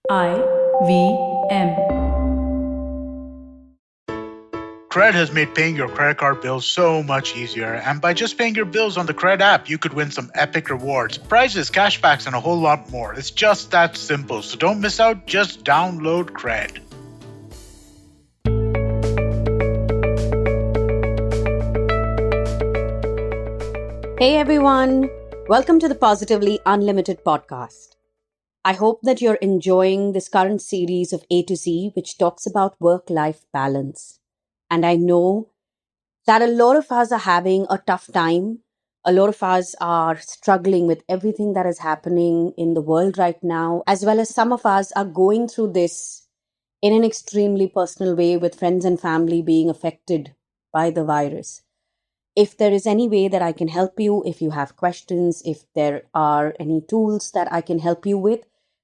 IVM. Cred has made paying your credit card bills so much easier, and by just paying your bills on the Cred app, you could win some epic rewards, prizes, cashbacks, and a whole lot more. It's just that simple, so don't miss out, just download Cred. Hey everyone, welcome to the Positively Unlimited podcast. I hope that you're enjoying this current series of A to Z, which talks about work-life balance. And I know that a lot of us are having a tough time. A lot of us are struggling with everything that is happening in the world right now, as well as some of us are going through this in an extremely personal way with friends and family being affected by the virus. If there is any way that I can help you, if you have questions, if there are any tools that I can help you with,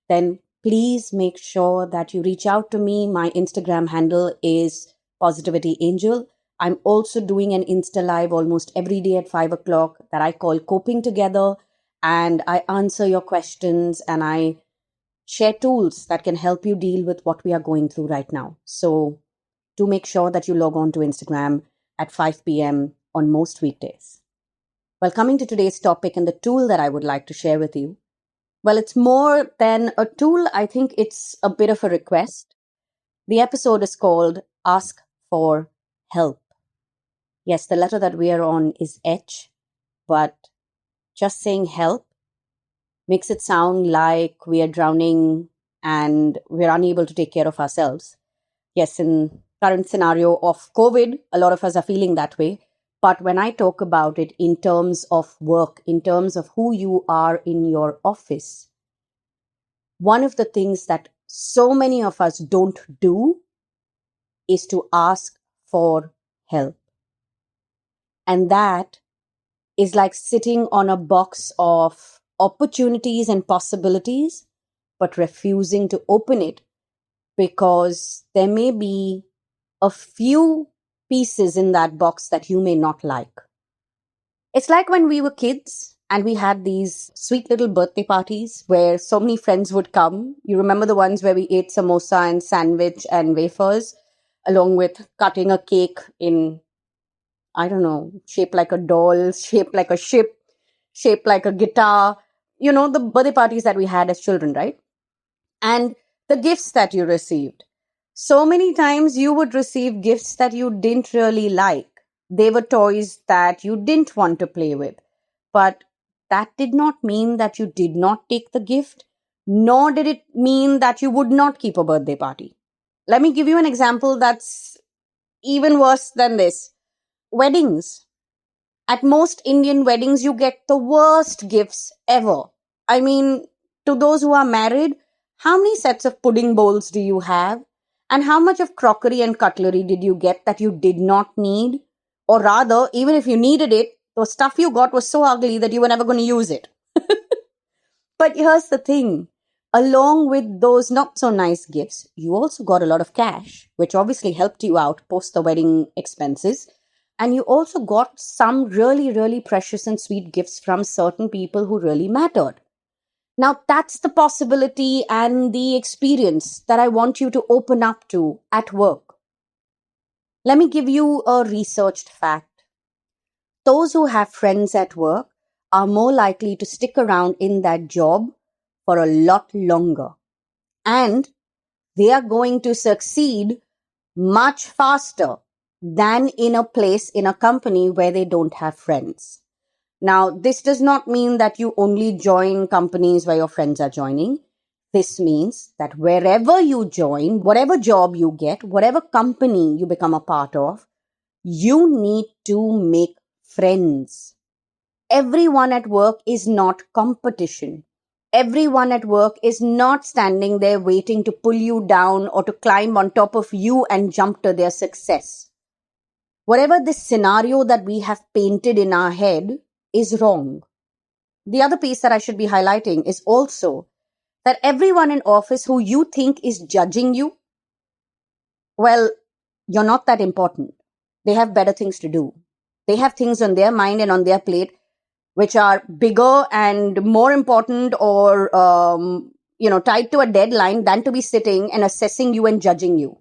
then please make sure that you reach out to me. My Instagram handle is Positivity Angel. I'm also doing an Insta Live almost every day at 5 o'clock that I call Coping Together. And I answer your questions and I share tools that can help you deal with what we are going through right now. So do make sure that you log on to Instagram at 5 p.m. on most weekdays. Well, coming to today's topic and the tool that I would like to share with you, well, it's more than a tool. I think it's a bit of a request. The episode is called Ask for Help. Yes, the letter that we are on is H, but just saying help makes it sound like we are drowning and we're unable to take care of ourselves. Yes, in current scenario of COVID, a lot of us are feeling that way. But when I talk about it in terms of work, in terms of who you are in your office, one of the things that so many of us don't do is to ask for help. And that is like sitting on a box of opportunities and possibilities, but refusing to open it because there may be a few pieces in that box that you may not like. It's like when we were kids and we had these sweet little birthday parties where so many friends would come. You remember the ones where we ate samosa and sandwich and wafers, along with cutting a cake in, I don't know, shaped like a doll, shaped like a ship, shaped like a guitar. You know, the birthday parties that we had as children, right? And the gifts that you received. So many times you would receive gifts that you didn't really like. They were toys that you didn't want to play with. But that did not mean that you did not take the gift, nor did it mean that you would not keep a birthday party. Let me give you an example that's even worse than this. Weddings. At most Indian weddings, you get the worst gifts ever. I mean, to those who are married, how many sets of pudding bowls do you have? And how much of crockery and cutlery did you get that you did not need? Or rather, even if you needed it, the stuff you got was so ugly that you were never going to use it. But here's the thing. Along with those not so nice gifts, you also got a lot of cash, which obviously helped you out post the wedding expenses. And you also got some really, really precious and sweet gifts from certain people who really mattered. Now, that's the possibility and the experience that I want you to open up to at work. Let me give you a researched fact. Those who have friends at work are more likely to stick around in that job for a lot longer. And they are going to succeed much faster than in a place in a company where they don't have friends. Now, this does not mean that you only join companies where your friends are joining. This means that wherever you join, whatever job you get, whatever company you become a part of, you need to make friends. Everyone at work is not competition. Everyone at work is not standing there waiting to pull you down or to climb on top of you and jump to their success. Whatever this scenario that we have painted in our head is wrong. The other piece that I should be highlighting is also that everyone in office who you think is judging you, well, you're not that important. They have better things to do. They have things on their mind and on their plate which are bigger and more important or, tied to a deadline than to be sitting and assessing you and judging you.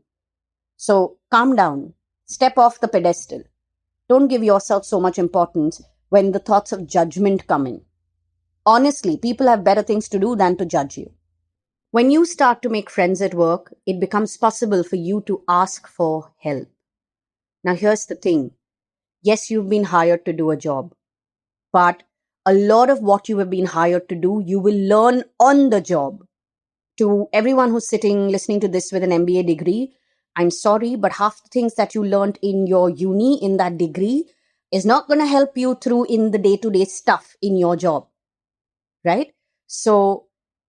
So calm down, step off the pedestal. Don't give yourself so much importance when the thoughts of judgment come in. Honestly, people have better things to do than to judge you. When you start to make friends at work, it becomes possible for you to ask for help. Now, here's the thing. Yes, you've been hired to do a job, but a lot of what you have been hired to do, you will learn on the job. To everyone who's sitting listening to this with an MBA degree, I'm sorry, but half the things that you learned in your uni in that degree is not going to help you through in the day-to-day stuff in your job, right? So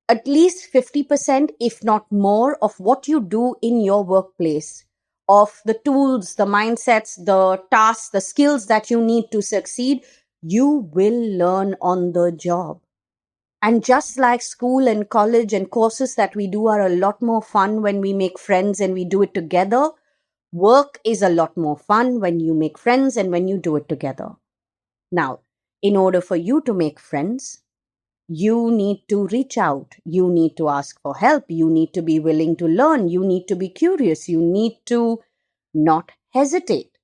at least 50%, if not more, of what you do in your workplace, of the tools, the mindsets, the tasks, the skills that you need to succeed, you will learn on the job. And just like school and college and courses that we do are a lot more fun when we make friends and we do it together, work is a lot more fun when you make friends and when you do it together. Now, in order for you to make friends, you need to reach out. You need to ask for help. You need to be willing to learn. You need to be curious. You need to not hesitate.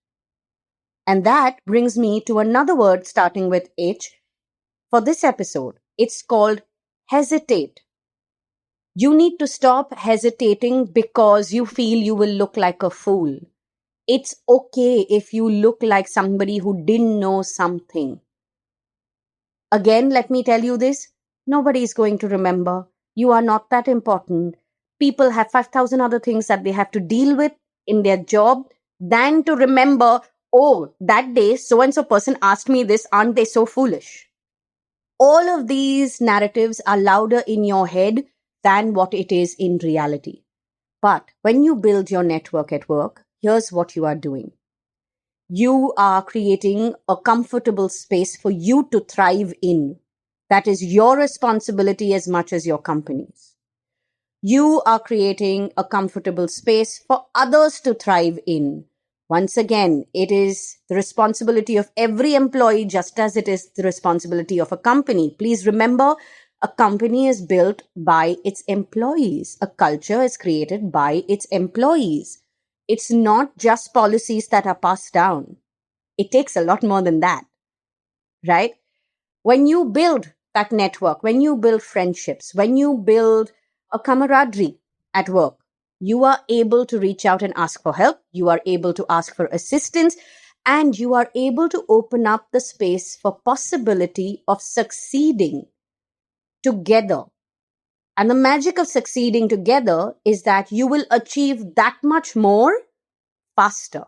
And that brings me to another word starting with H for this episode. It's called hesitate. You need to stop hesitating because you feel you will look like a fool. It's okay if you look like somebody who didn't know something. Again, let me tell you this. Nobody is going to remember. You are not that important. People have 5,000 other things that they have to deal with in their job than to remember, oh, that day so-and-so person asked me this, aren't they so foolish? All of these narratives are louder in your head than what it is in reality. But when you build your network at work, here's what you are doing. You are creating a comfortable space for you to thrive in. That is your responsibility as much as your company's. You are creating a comfortable space for others to thrive in. Once again, it is the responsibility of every employee just as it is the responsibility of a company. Please remember, a company is built by its employees. A culture is created by its employees. It's not just policies that are passed down. It takes a lot more than that, right? When you build that network, when you build friendships, when you build a camaraderie at work, you are able to reach out and ask for help. You are able to ask for assistance, and you are able to open up the space for possibility of succeeding together. And the magic of succeeding together is that you will achieve that much more faster.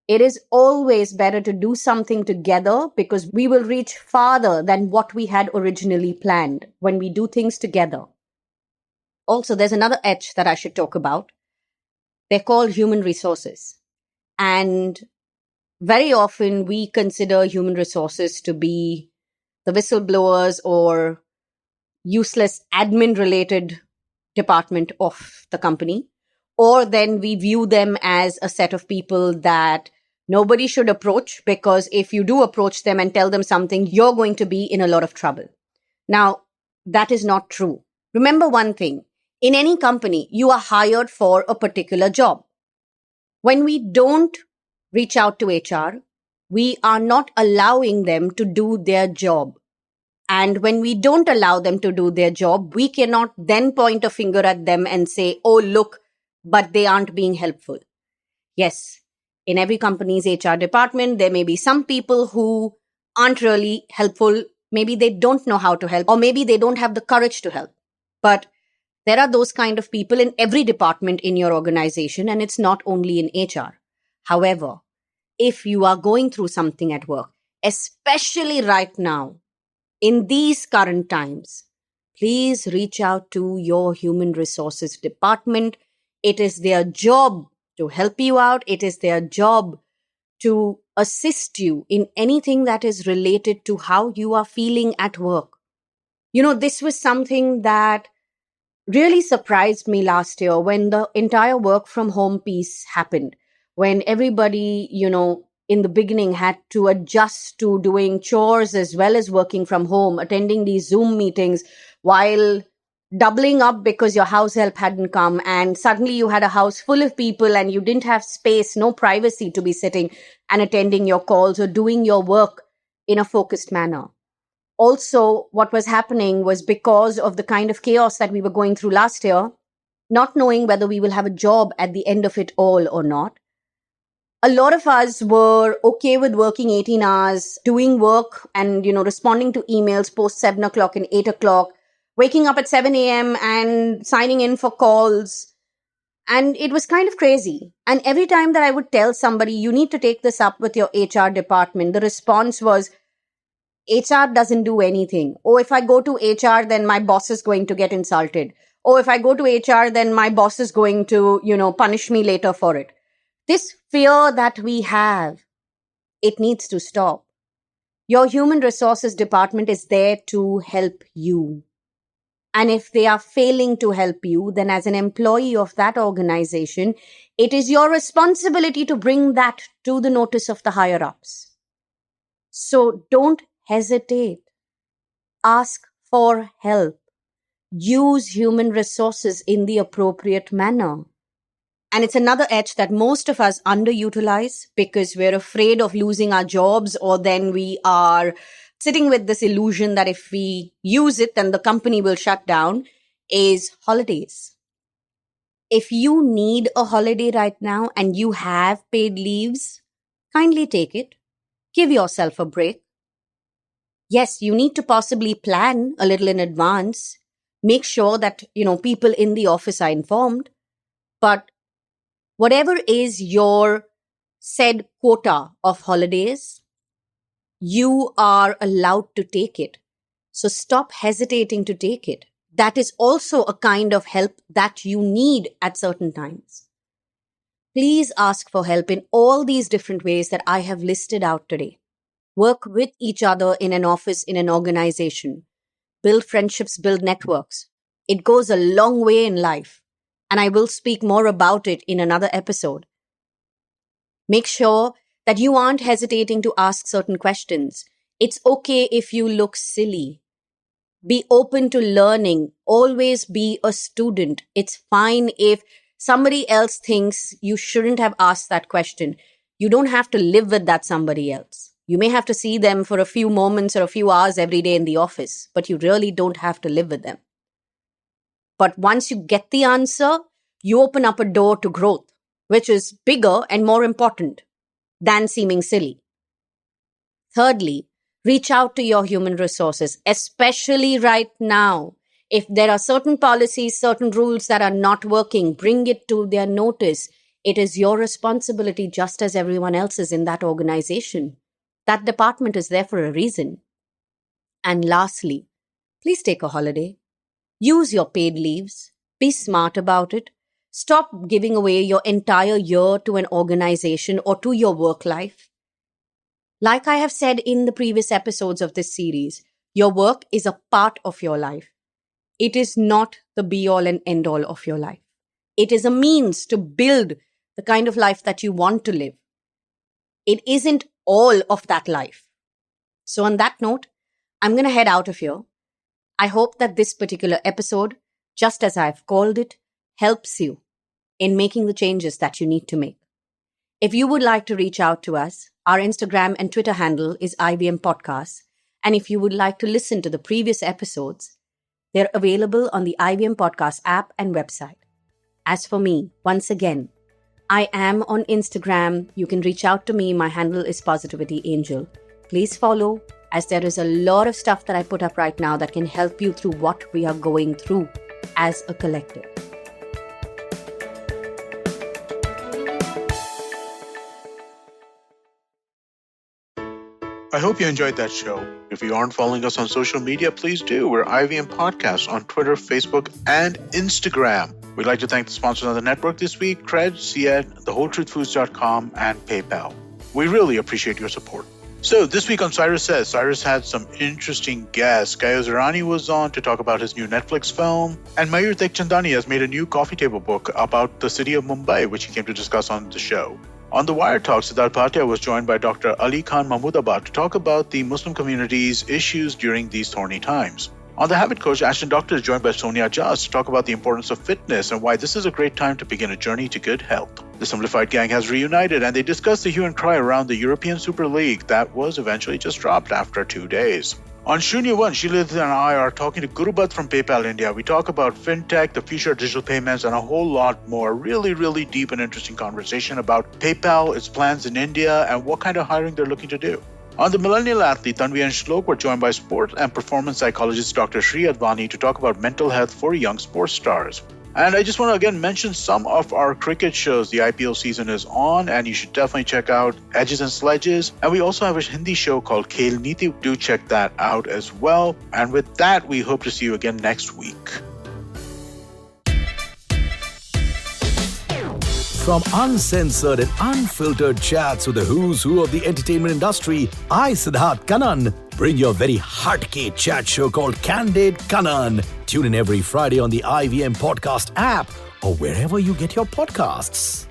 It is always better to do something together because we will reach farther than what we had originally planned when we do things together. Also, there's another H that I should talk about. They're called human resources. And very often we consider human resources to be the whistleblowers or useless admin related department of the company. Or then we view them as a set of people that nobody should approach because if you do approach them and tell them something, you're going to be in a lot of trouble. Now, that is not true. Remember one thing. In any company, you are hired for a particular job. When we don't reach out to HR, we are not allowing them to do their job. And when we don't allow them to do their job, we cannot then point a finger at them and say, oh, look, but they aren't being helpful. Yes, in every company's HR department, there may be some people who aren't really helpful. Maybe they don't know how to help, or maybe they don't have the courage to help. But there are those kind of people in every department in your organization, and it's not only in HR. However, if you are going through something at work, especially right now, in these current times, please reach out to your human resources department. It is their job to help you out. It is their job to assist you in anything that is related to how you are feeling at work. This was something that really surprised me last year when the entire work from home piece happened, when everybody, in the beginning had to adjust to doing chores as well as working from home, attending these Zoom meetings while doubling up because your house help hadn't come, and suddenly you had a house full of people and you didn't have space, no privacy to be sitting and attending your calls or doing your work in a focused manner. Also, what was happening was because of the kind of chaos that we were going through last year, not knowing whether we will have a job at the end of it all or not. A lot of us were okay with working 18 hours, doing work and, responding to emails post 7 o'clock and 8 o'clock, waking up at 7 a.m. and signing in for calls. And it was kind of crazy. And every time that I would tell somebody, you need to take this up with your HR department, the response was, HR doesn't do anything. Oh, if I go to HR, then my boss is going to get insulted. Oh, if I go to HR, then my boss is going to, punish me later for it. This fear that we have, it needs to stop. Your human resources department is there to help you. And if they are failing to help you, then as an employee of that organization, it is your responsibility to bring that to the notice of the higher ups. So don't hesitate. Ask for help. Use human resources in the appropriate manner. And it's another edge that most of us underutilize because we're afraid of losing our jobs, or then we are sitting with this illusion that if we use it, then the company will shut down, is holidays. If you need a holiday right now and you have paid leaves, kindly take it. Give yourself a break. Yes, you need to possibly plan a little in advance. Make sure that, people in the office are informed. But whatever is your said quota of holidays, you are allowed to take it. So stop hesitating to take it. That is also a kind of help that you need at certain times. Please ask for help in all these different ways that I have listed out today. Work with each other in an office, in an organization. Build friendships, build networks. It goes a long way in life. And I will speak more about it in another episode. Make sure that you aren't hesitating to ask certain questions. It's okay if you look silly. Be open to learning. Always be a student. It's fine if somebody else thinks you shouldn't have asked that question. You don't have to live with that somebody else. You may have to see them for a few moments or a few hours every day in the office, but you really don't have to live with them. But once you get the answer, you open up a door to growth, which is bigger and more important than seeming silly. Thirdly, reach out to your human resources, especially right now. If there are certain policies, certain rules that are not working, bring it to their notice. It is your responsibility just as everyone else's in that organization. That department is there for a reason. And lastly, please take a holiday. Use your paid leaves. Be smart about it. Stop giving away your entire year to an organization or to your work life. Like I have said in the previous episodes of this series, your work is a part of your life. It is not the be-all and end-all of your life. It is a means to build the kind of life that you want to live. It isn't all of that life. So on that note, I'm going to head out of here. I hope that this particular episode, just as I've called it, helps you in making the changes that you need to make. If you would like to reach out to us, our Instagram and Twitter handle is IVM Podcasts. And if you would like to listen to the previous episodes, they're available on the IVM Podcast app and website. As for me, once again, I am on Instagram. You can reach out to me. My handle is Positivity Angel. Please follow, as there is a lot of stuff that I put up right now that can help you through what we are going through as a collective. I hope you enjoyed that show. If you aren't following us on social media, please do. We're IVM Podcasts on Twitter, Facebook, and Instagram. We'd like to thank the sponsors on the network this week, Cred, Ciet, TheWholeTruthFoods.com, and PayPal. We really appreciate your support. So this week on Cyrus Says, Cyrus had some interesting guests. Gayo Zirani was on to talk about his new Netflix film, and Mayur Tekchandani has made a new coffee table book about the city of Mumbai, which he came to discuss on the show. On the Wire Talk, Siddharth Bhatia was joined by Dr. Ali Khan Mahmoodabad to talk about the Muslim community's issues during these thorny times. On The Habit Coach, Ashton Doctor is joined by Sonia Jas to talk about the importance of fitness and why this is a great time to begin a journey to good health. The Simplified Gang has reunited and they discuss the hue and cry around the European Super League that was eventually just dropped after 2 days. On Shunya One, Shilith and I are talking to Gurubat from PayPal India. We talk about fintech, the future of digital payments, and a whole lot more. Really deep and interesting conversation about PayPal, its plans in India, and what kind of hiring they're looking to do. On The Millennial Athlete, Tanvi and Shlok were joined by sport and performance psychologist Dr. Sri Advani to talk about mental health for young sports stars. And I just want to again mention some of our cricket shows. The IPL season is on and you should definitely check out Edges and Sledges. And we also have a Hindi show called Khel Niti. Do check that out as well. And with that, we hope to see you again next week. From uncensored and unfiltered chats with the who's who of the entertainment industry, I, Siddharth Kannan, bring your very heartcake chat show called Candid Kannan. Tune in every Friday on the IVM Podcast app or wherever you get your podcasts.